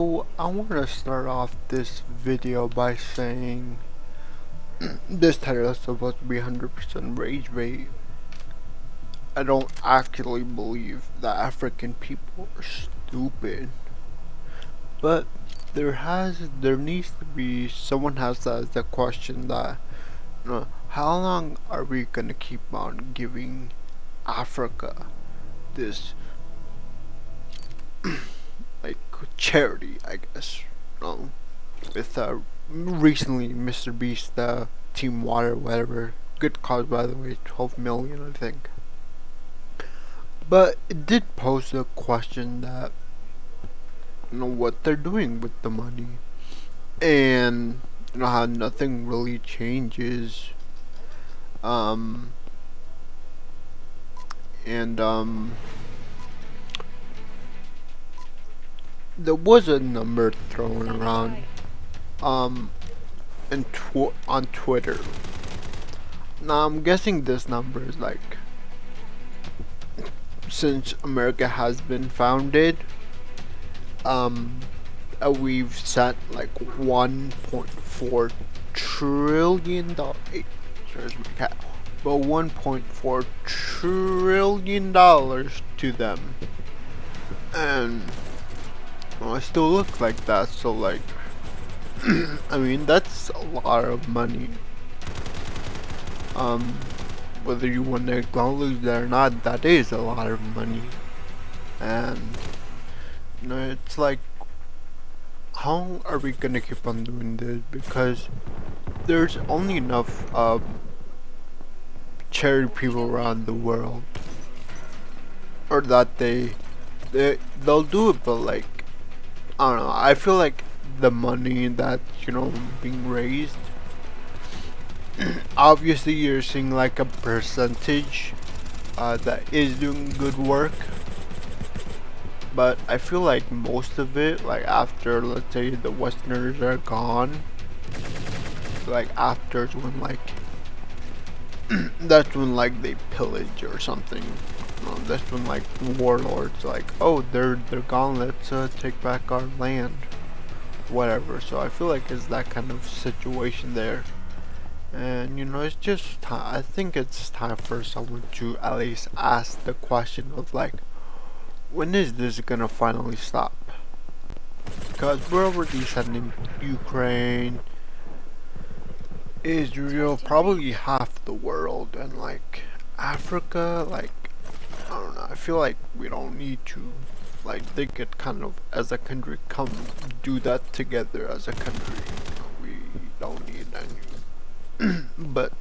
So I want to start off this video by saying this title is supposed to be 100% rage bait. I don't actually believe that African people are stupid, but there needs to be someone has to ask the question that how long are we gonna keep on giving Africa this like charity, I guess. With recently Mrbeast, Team Water, whatever. Good cause, by the way, 12 million, I think. But it did pose a question that what they're doing with the money, and how nothing really changes. Um, and there was a number thrown around um on Twitter. Now I'm guessing this number is like, since America has been founded, um we've sent like 1.4 trillion dollars. But 1.4 trillion dollars to them, and it still looks like that. So like, I mean, that's a lot of money. Um, whether you want to acknowledge that or not, that is a lot of money, and it's like, how are we gonna keep on doing this? Because there's only enough charity people around the world, or that they'll do it, but like, I don't know. I feel like the money that being raised, obviously you're seeing like a percentage that is doing good work, but I feel like most of it, like after, let's say, the Westerners are gone, like after is when like that's when like they pillage or something. That's when like warlords like, oh, they're gone, let's take back our land, whatever. So I feel like it's that kind of situation there, and it's just time. I think it's time for someone to at least ask the question of like, when is this gonna finally stop? Because we're already sending Ukraine, Israel, probably half the world, and like Africa, like, I don't know. I feel like we don't need to, like, they could kind of, as a country, come do that together as a country. We don't need any. But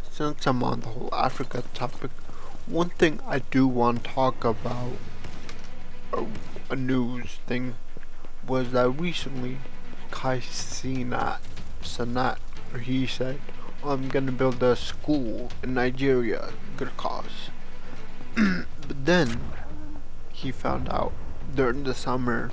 since I'm on the whole Africa topic, one thing I do want to talk about, a news thing, was that recently Kai Sanat, he said, I'm gonna build a school in Nigeria, good cause. But then he found out during the summer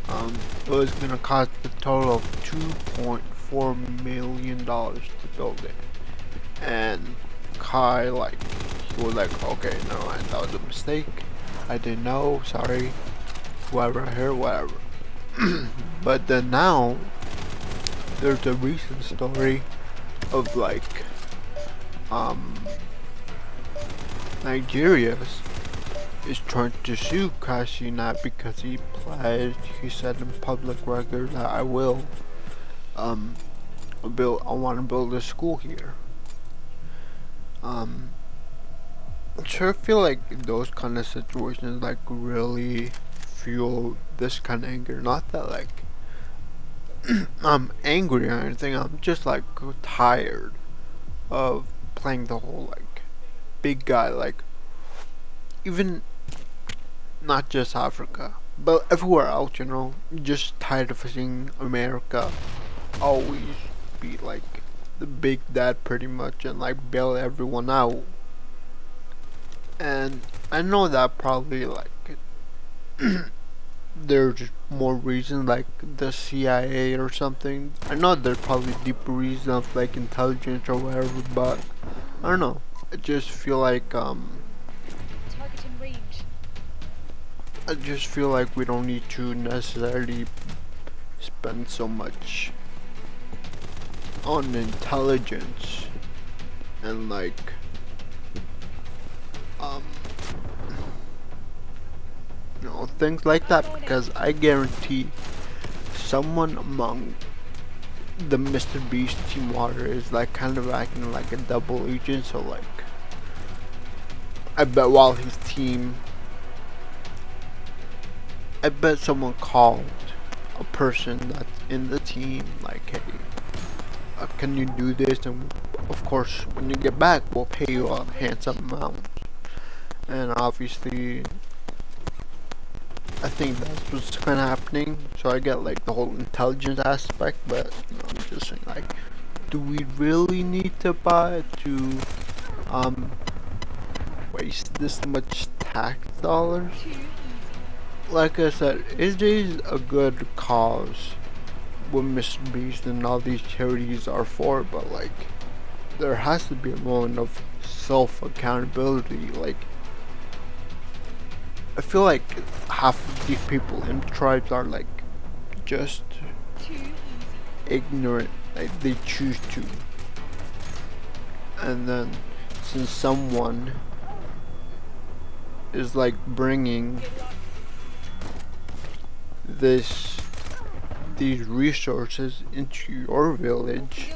it was gonna cost a total of $2.4 million to build it. And Kai, like, he was like, okay, no, that was a mistake. I didn't know, sorry. Whoever here, whatever. But then now there's a recent story of like Nigeria is trying to sue Kashina because he said in public record that I want to build a school here. So I feel like those kind of situations like really fuel this kind of anger. Not that like I'm angry or anything, I'm just like tired of playing the whole like big guy, like, even not just Africa, but everywhere else, just tired of seeing America always be like the big dad pretty much and like bail everyone out. And I know that probably like there's more reasons like the CIA or something. I know there's probably deeper reasons of like intelligence or whatever, but I don't know. I just feel like Target in range. I just feel like we don't need to necessarily spend so much on intelligence and like um things like that, because I guarantee someone among the Mrbeast team water is like kind of acting like a double agent. So like I bet while his team, I bet someone called a person that's in the team like, hey, can you do this? And of course, when you get back, we'll pay you a handsome amount. And obviously, I think that's what's kind of happening. So I get like the whole intelligence aspect, but I'm just saying, like, do we really need to buy to waste this much tax dollars? Like I said, it is a good cause what Mrbeast and all these charities are for, but like there has to be a moment of self accountability. Like I feel like half of these people in tribes are like just ignorant, like they choose to, and then since someone is like bringing these resources into your village,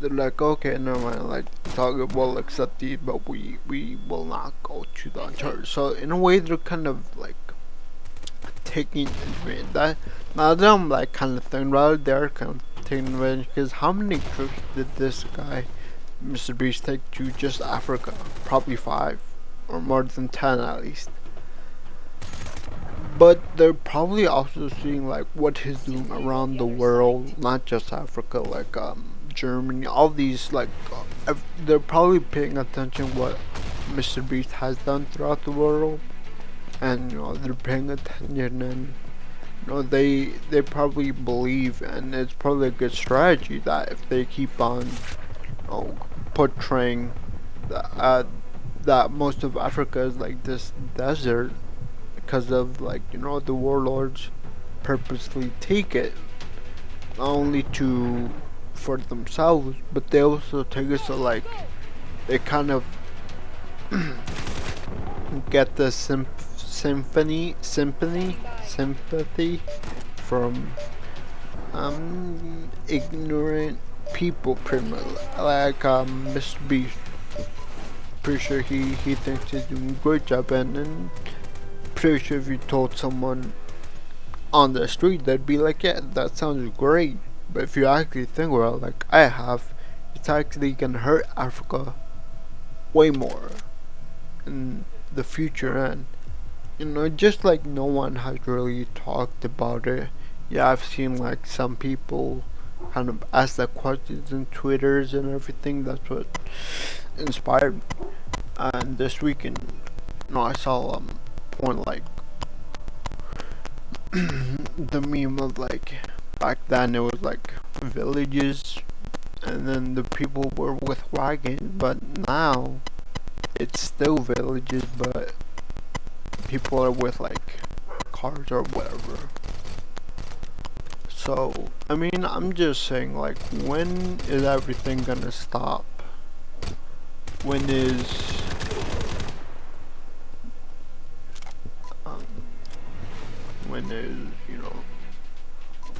they're like, okay, never mind, like Target will accept these, but we will not go to the church. So in a way they're kind of like taking advantage. That now that I'm like kind of thinking about it, they're kind of taking advantage, because how many trips did this guy Mrbeast take to just Africa? Probably 5 or more than 10 at least. But they're probably also seeing like what he's doing around the world, not just Africa, like Germany, all these like they're probably paying attention what Mrbeast has done throughout the world, and they're paying attention, and they probably believe, and it's probably a good strategy that if they keep on portraying that most of Africa is like this desert, because of like the warlords purposely take it not only to for themselves, but they also take it so like they kind of get the sympathy from ignorant people, pretty much. Like Mrbeast, pretty sure he thinks he's doing a great job, and pretty sure if you told someone on the street, they'd be like, yeah, that sounds great. But if you actually think about it, like I have, it's actually gonna hurt Africa way more in the future. And just like no one has really talked about it. Yeah, I've seen like some people kind of ask that questions in Twitters and everything. That's what inspired me. And this weekend, I saw point like the meme of like back then it was like villages, and then the people were with wagons, but now it's still villages, but people are with like cars or whatever. So I mean, I'm just saying, like, when is everything gonna stop? When is when is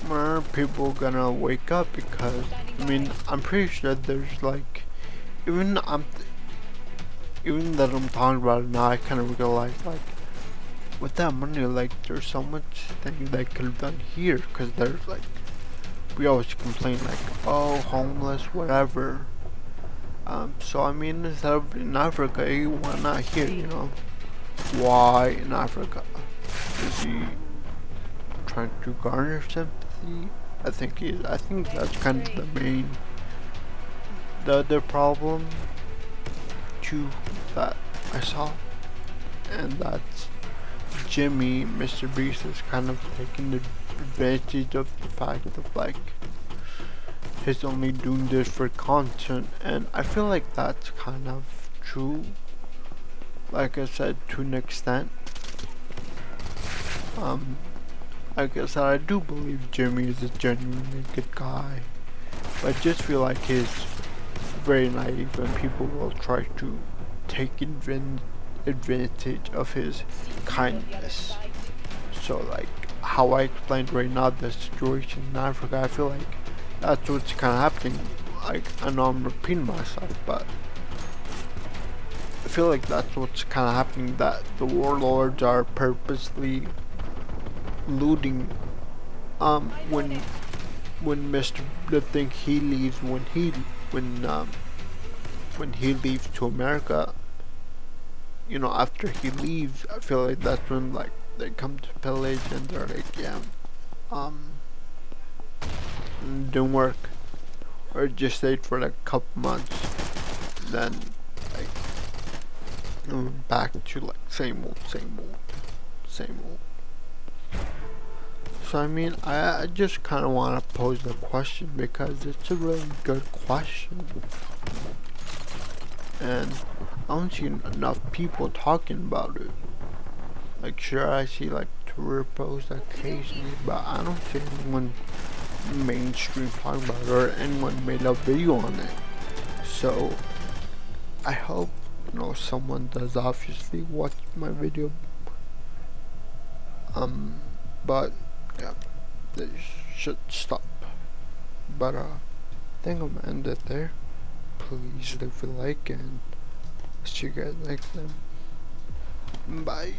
more people gonna wake up? Because I mean, I'm pretty sure there's like, even even that I'm talking about it now, I kind of realize like with that money, like there's so much things that could have done here. Because there's like, we always complain like, oh, homeless, whatever. So I mean, instead of in Africa, why not here? Why in Africa? Is he trying to garner sympathy? I think he is. I think that's kind of the other problem too that I saw, and that's Jimmy, Mrbeast, is kind of taking advantage of the fact of like he's only doing this for content, and I feel like that's kind of true. Like I said, to an extent, Um, like I said, I do believe Jimmy is a genuinely good guy, but I just feel like he's very naive and people will try to take advantage of his kindness. So like how I explained right now the situation in Africa, I feel like that's what's kind of happening. Like I know I'm repeating myself, but I feel like that's what's kind of happening. That the warlords are purposely looting. When Mr. the thing he leaves when he leaves to America, you know, after he leaves, I feel like that's when like they come to pillage and they're like, yeah, um, didn't work, or just stayed for like a couple months, then like back to like same old, same old, same old. So I mean, I just kind of want to pose the question because it's a really good question, and I don't see enough people talking about it. Like, sure, I see like Twitter posts occasionally, but I don't see anyone mainstream talking about it or anyone made a video on it. So I hope, you know, someone does obviously watch my video. But yeah, they should stop. But I think I'm gonna end it there. Please leave a like and see you guys next time. Bye.